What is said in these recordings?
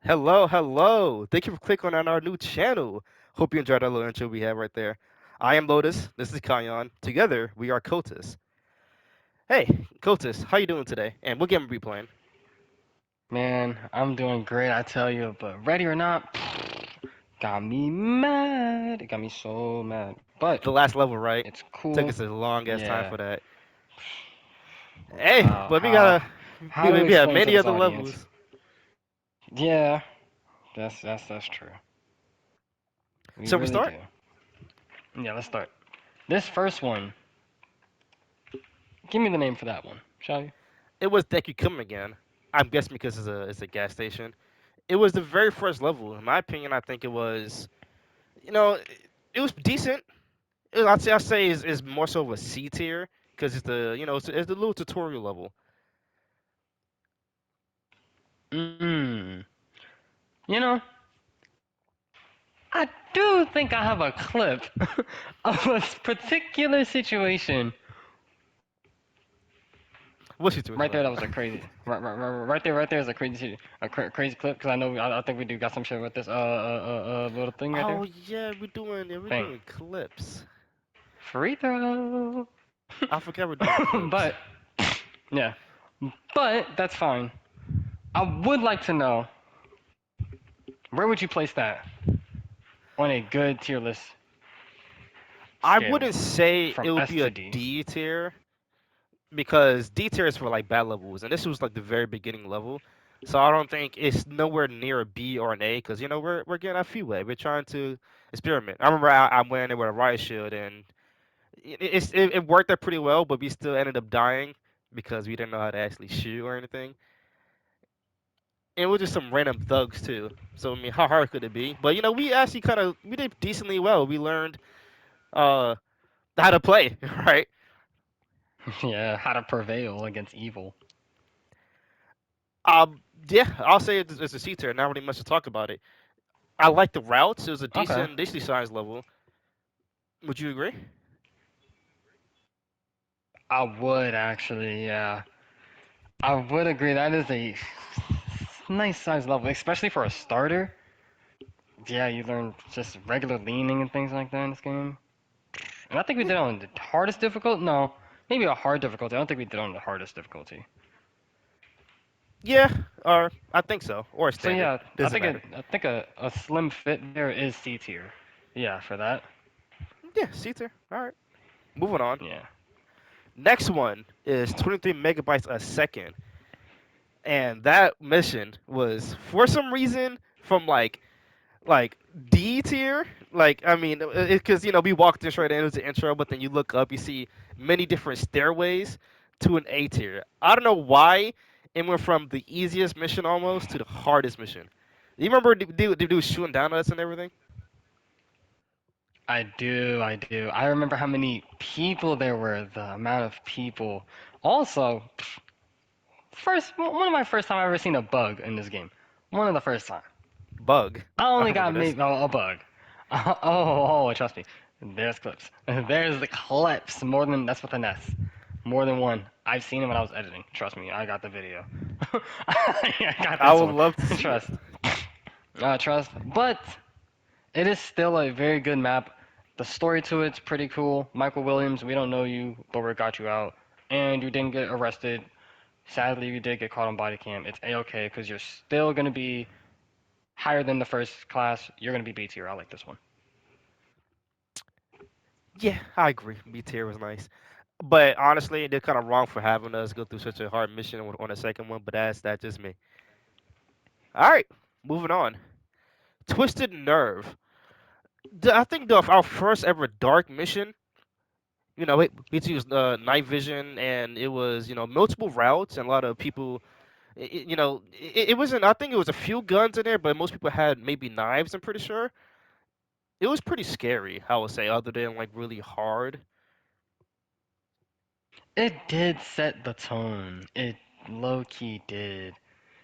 Hello, hello. Thank you for clicking on our new channel. Hope you enjoyed that little intro we had right there. I am Lotus. This is Kayan. Together, we are Kotus. Hey, Kotus, how you doing today? And what game are we playing? Man, I'm doing great, I tell you, but ready or not, got me mad. It got me so mad. But The last level, right? it's Took cool. us a long ass time Yeah. for that. Hey, How but we how gotta. how We, to we have explain to many this other audience? levels. Yeah, that's true. We So we really start. do. Yeah, let's start. This first one, give me the name for that one, shall you? It was Deku Come again. I'm guessing because it's a gas station. It was the very first level. In my opinion, I think it was. It was decent. I'd say is more so of a C tier because it's the little tutorial level. Mmm. You know, I do think I have a clip of a particular situation. What's your Right situation there, like? that was a crazy. Right there is a crazy clip because I know I think we do got some shit with this little thing right Oh there. yeah, we're Thing. doing clips. Free throw. I forgot we're doing clips. But yeah, but that's fine. I would like to know where would you place that on a good tier list I scale wouldn't say from it would S be a to D. D tier because D tier is for like bad levels, and this was like the very beginning level. So I don't think it's nowhere near a B or an A because we're getting our feet wet. We're trying to experiment. I remember I'm wearing it with a riot shield and it worked out pretty well, but we still ended up dying because we didn't know how to actually shoot or anything. And it was just some random thugs too. So I mean, how hard could it be? But we actually we did decently well. We learned uh how to play, right? Yeah, how to prevail against evil. Yeah, I'll say it's a C tier. Not really much to talk about it. I like the routes. It was a Okay. decently sized level. Would you agree? I would actually, yeah. I would agree that is a nice size level, especially for a starter. Yeah, you learn just regular leaning and things like that in this game. And I think we Yeah, did on the hardest difficult. No, maybe a hard difficulty. I don't think we did on the hardest difficulty. yeah, or I think so, or So standard. yeah, Doesn't matter. I think a slim fit there is C tier. Yeah, for that. Yeah, C tier. All right, moving on. Yeah. Next one is 23 megabytes a second. And that mission was for some reason from like D tier. Like I mean, because we walked in straight in, it was the intro, but then you look up, you see many different stairways to an A tier. I don't know why it went from the easiest mission almost to the hardest mission. You remember the dude shooting down at us and everything? I do, I do. I remember how many people there were, the amount of people. Also, one of my first time I ever seen a bug in this game. One of the first time. Bug. I I only remember got this. made a bug. Trust me. There's clips. There's the clips. More than that's with an S. More than one. I've seen it when I was editing. Trust me, I got the video. I got I this would one. love to see it. Trust. Trust. But it is still a very good map. The story to it's pretty cool. Michael Williams, we don't know you, but we got you out, and you didn't get arrested. Sadly, you did get caught on body cam. It's a-okay because you're still gonna be higher than the first class. You're gonna be B tier. I like this one. Yeah, I agree. B tier was nice. But honestly, they're kind of wrong for having us go through such a hard mission on the second one. But that's just me. All right, moving on. Twisted Nerve. I think our first ever dark mission. We used night vision, and it was multiple routes and a lot of people. It wasn't. I think it was a few guns in there, but most people had maybe knives. I'm pretty sure. It was pretty scary. I would say, other than like really hard. It did set the tone. It low key did.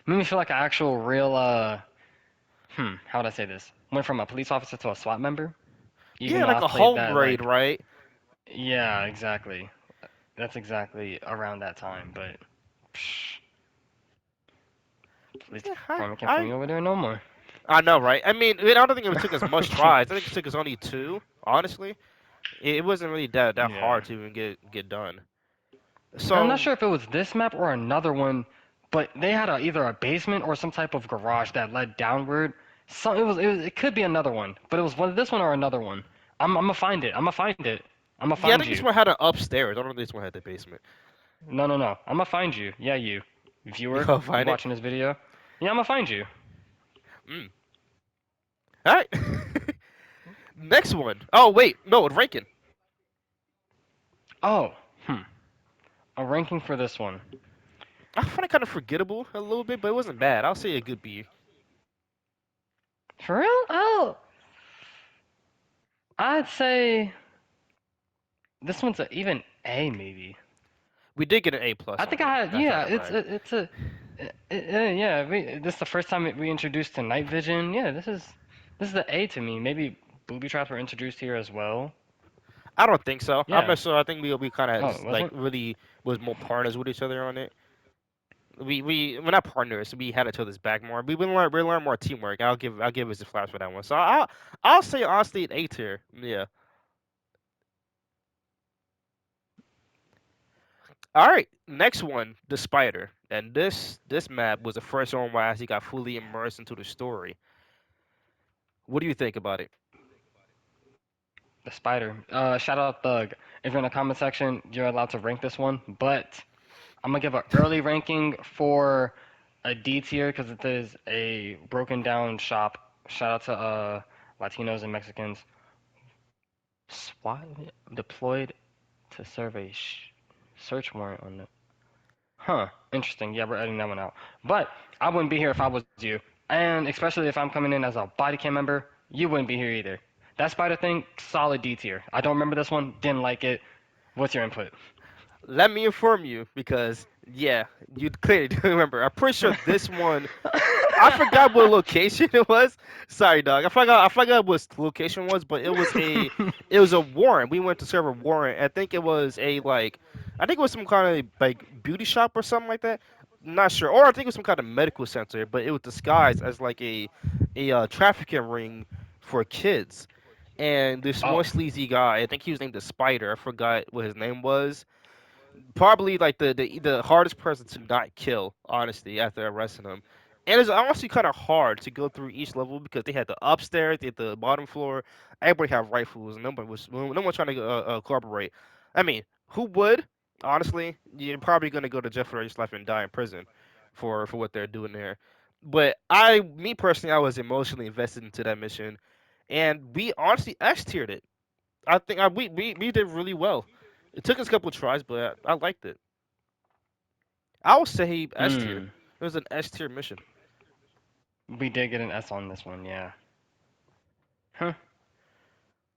Made me feel like an actual real how would I say this? Went from a police officer to a SWAT member. Even Yeah, though like I've a played home that raid, like right? yeah, exactly. That's exactly around that time, but Please, Yeah, Farmer can't put me over there no more. I know, right? I mean, I don't think it took us much tries. I think it took us only two. Honestly, it wasn't really that Yeah. hard to even get done. I'm not So sure if it was this map or another one, but they had either a basement or some type of garage that led downward. So it could be another one, but it was one this one or another one. I'm gonna find it. I'm gonna find it. I'm gonna yeah, I find think this you. one had an upstairs. I don't think this one had the basement. No, no, no. I'm gonna find you. Yeah, you. You Viewer, gonna you find it? watching this video? Yeah, I'm gonna find you. Mm. All right. Next one. Oh wait, no, ranking. Oh, a ranking for this one. I find it kind of forgettable a little bit, but it wasn't bad. I'll say a good B. For real? Oh, I'd say this one's even A maybe. We did get an A plus I on think it. I had, That's not yeah, gonna brag. it's a yeah, this is the first time we introduced to night vision. Yeah, this is the A to me. Maybe booby traps were introduced here as well. I don't think so. I'm Yeah. not sure. I think we kind Oh, of it like wasn't? really was more partners with each other on it. We're not partners. We had each other's back more. We learn more teamwork. I'll give us a flash for that one. So I'll say honestly an A tier. Yeah. All right. Next one, the spider. And this map was the first one where I actually got fully immersed into the story. What do you think about it? The spider. Shout out Thug. If you're in the comment section, you're allowed to rank this one, but I'm gonna give an early ranking for a D tier because it is a broken down shop. Shout out to Latinos and Mexicans. SWAT deployed to serve a search warrant on the. Huh. Interesting. Yeah, we're editing that one out. But I wouldn't be here if I was you, and especially if I'm coming in as a body cam member, you wouldn't be here either. That spider thing, solid D tier. I don't remember this one. Didn't like it. What's your input? Let me inform you because yeah, you clearly do remember. I'm pretty sure this one. I forgot what location it was. Sorry, dog. I forgot what location was, but it was a warrant. We went to serve a warrant. I think it was I think it was some kind of like beauty shop or something like that. Not sure. Or I think it was some kind of medical center, but it was disguised as like a trafficking ring for kids. And this Oh, one sleazy guy, I think he was named the Spider. I forgot what his name was. Probably like the hardest person to not kill, honestly, after arresting him. And it's honestly kind of hard to go through each level because they had the upstairs, they had the bottom floor. Everybody had rifles, and no one trying to cooperate. I mean, who would? Honestly, you're probably gonna go to jail for your life and die in prison for what they're doing there. But me personally, I was emotionally invested into that mission, and we honestly S tiered it. I think we did really well. It took us a couple of tries, but I liked it. I would say S tier. hmm. It was an S tier mission. We did get an S on this one, yeah. Huh.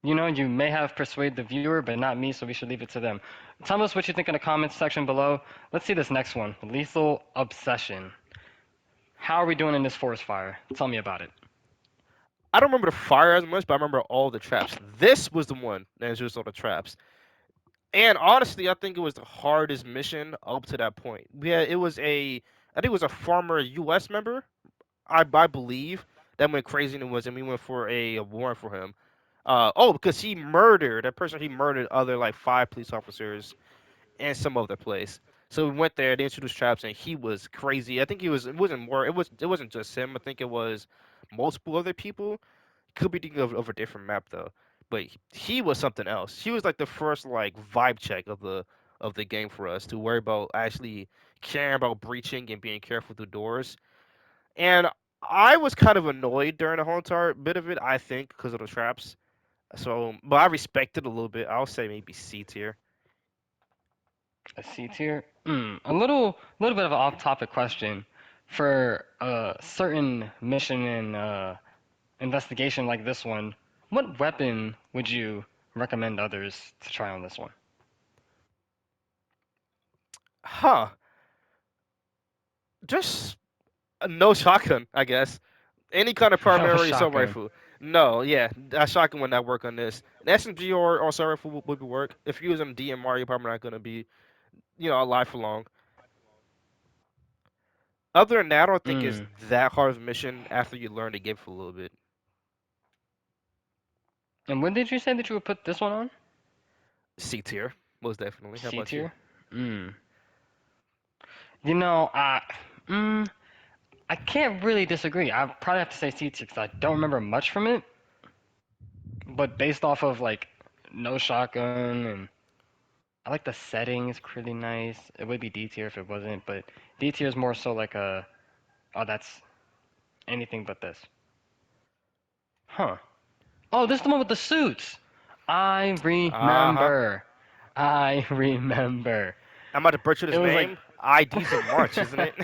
You know, you may have persuaded the viewer, but not me, so we should leave it to them. Tell us what you think in the comments section below. Let's see this next one. Lethal Obsession. How are we doing in this forest fire? Tell me about it. I don't remember the fire as much, but I remember all the traps. This was the one that introduced all the traps. And honestly, I think it was the hardest mission up to that point. I think it was a former U.S. member, I believe, that went crazy and we went for a warrant for him. Because that person he murdered other like five police officers and some other place. So we went there, they introduced traps, and he was crazy. I think he was. It wasn't more. It wasn't just him. I think it was multiple other people. Could be thinking of a different map though. But he was something else. He was like the first like vibe check of the game for us to worry about actually caring about breaching and being careful through doors. And I was kind of annoyed during the whole entire bit of it. I think because of the traps. So, but I respect it a little bit. I'll say maybe C tier. A C tier? A little bit of an off-topic question. For a certain mission and investigation like this one, what weapon would you recommend others to try on this one? Huh. Just no shotgun, I guess. Any kind of No primary assault shotgun. rifle. No, yeah, a shotgun would not work on this. An SMG or assault rifle would work. If you use them DMR, you're probably not gonna be, alive for long. Other than that, I don't think it's Mm. that hard of a mission after you learn the game for a little bit. And when did you say that you would put this one on? C tier, most definitely. How C about you? tier? Mm. You know, mm, I can't really disagree. I probably have to say C tier because I don't remember much from it. But based off of like no shotgun and I like the setting is pretty nice. It would be D tier if it wasn't, but D tier is more so like a oh that's anything but this. Huh. Oh, this is the one with the suits. I Uh huh. remember. I remember. I'm about to butcher It this was like name. IDs of March, isn't it?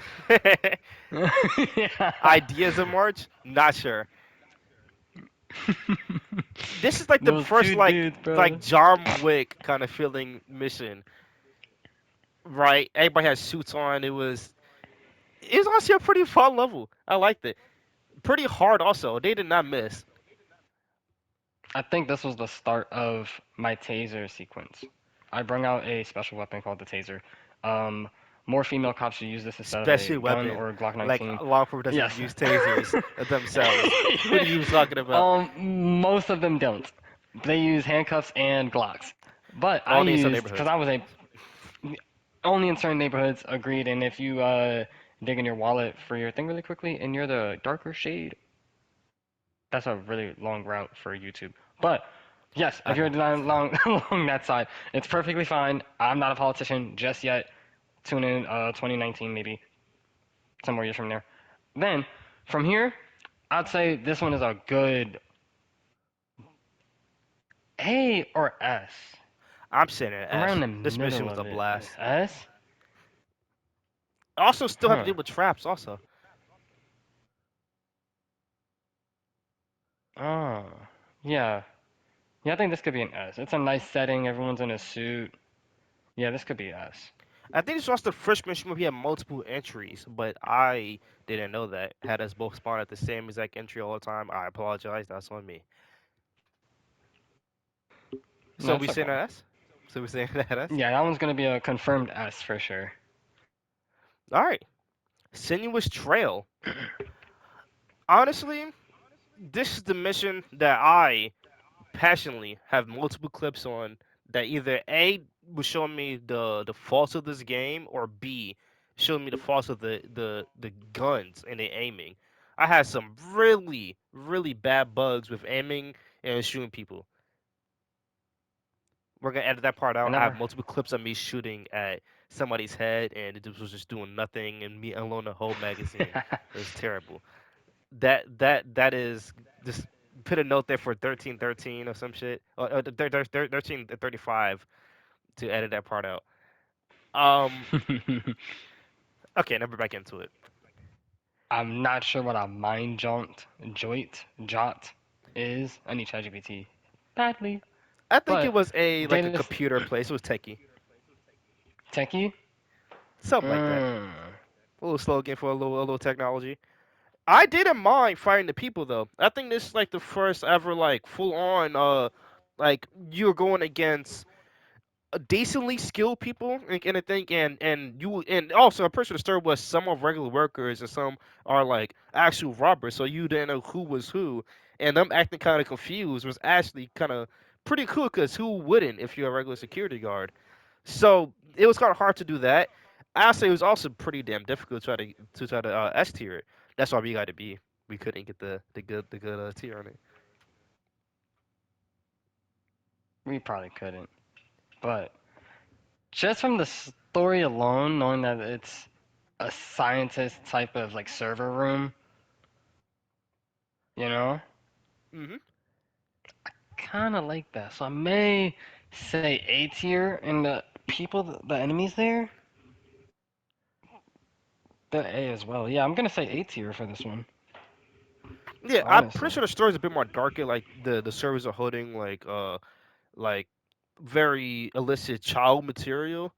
yeah. Ideas of March? Not sure. This is like the Those first two dudes, like bro. John Wick kind of feeling mission, right? Everybody has suits on. It was honestly a pretty fun level. I liked it. Pretty hard also. They did not miss. I think this was the start of my taser sequence. I bring out a special weapon called the taser. Um, More female cops should use this instead of a Special gun weapon. or a Glock Like 19. law enforcement doesn't Yes. use tasers themselves. What are you talking about? Most of them don't. They use handcuffs and Glocks. But I Only in some used because neighborhoods. I was a only in certain neighborhoods. Agreed. And if you dig in your wallet for your thing really quickly, and you're the darker shade, that's a really long route for YouTube. But yes, I if you're know. not along along that side, it's perfectly fine. I'm not a politician just yet. Tune in 2019 maybe somewhere years from there. Then from here, I'd say this one is a good A or S. I'm saying an I'm around S. the This mission middle was a of it. blast. S? Also, still have to Huh. deal with traps. Also, Oh. Yeah. Yeah, I think this could be an S. It's a nice setting. Everyone's in a suit. Yeah, this could be S. I think this was the first mission where we had multiple entries, but I didn't know that. Had us both spawn at the same exact entry all the time. I apologize. That's on me. So No, we it's saying okay. that S? So we saying that S? Yeah, that one's gonna be a confirmed S for sure. All right. Sinuous Trail. Honestly, this is the mission that I passionately have multiple clips on that either A was showing me the faults of this game or B showing me the faults of the guns and the aiming. I had some really really bad bugs with aiming and shooting people. We're gonna edit that part I out. I have never. multiple clips of me shooting at somebody's head and it was just doing nothing and me unloading the whole magazine. It was terrible. That is just put a note there for 1313 or some shit. 1335 to edit that part out. Um. Okay, now we're back into it. I'm not sure what a jot is. I need ChatGPT badly, I think it but was a like a data computer place. It was techie, techie. something like that. Mm. A little slogan for a little technology. I didn't mind fighting the people though. I think this is like the first ever like full on like you're going against decently skilled people and I think and you and also I'm pretty sure the story was some are regular workers and some are like actual robbers so you didn't know who was who and them acting kind of confused was actually kind of pretty cool because who wouldn't if you're a regular security guard so it was kind of hard to do that I say it was also pretty damn difficult to try to S tier it that's why we got to be we couldn't get the good tier on it. We probably couldn't, but just from the story alone, knowing that it's a scientist type of like server room, you know, Hmm. kind of like that. So I may say A tier, and the people, the enemies there, they're A as well. Yeah, I'm gonna say A tier for this one, Yeah, I'm pretty honestly. sure the story's a bit more darker. Like the servers are holding like very illicit child material,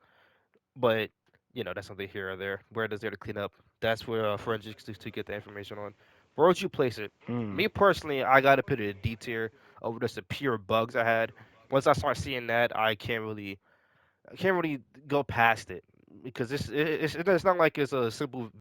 but that's something here or there. Where it is there to clean up. That's where forensics to get the information on. Where would you place it? Hmm. Me personally, I gotta put it in D tier over just the pure bugs I had. Once I start seeing that, I can't really go past it because it's not like it's a simple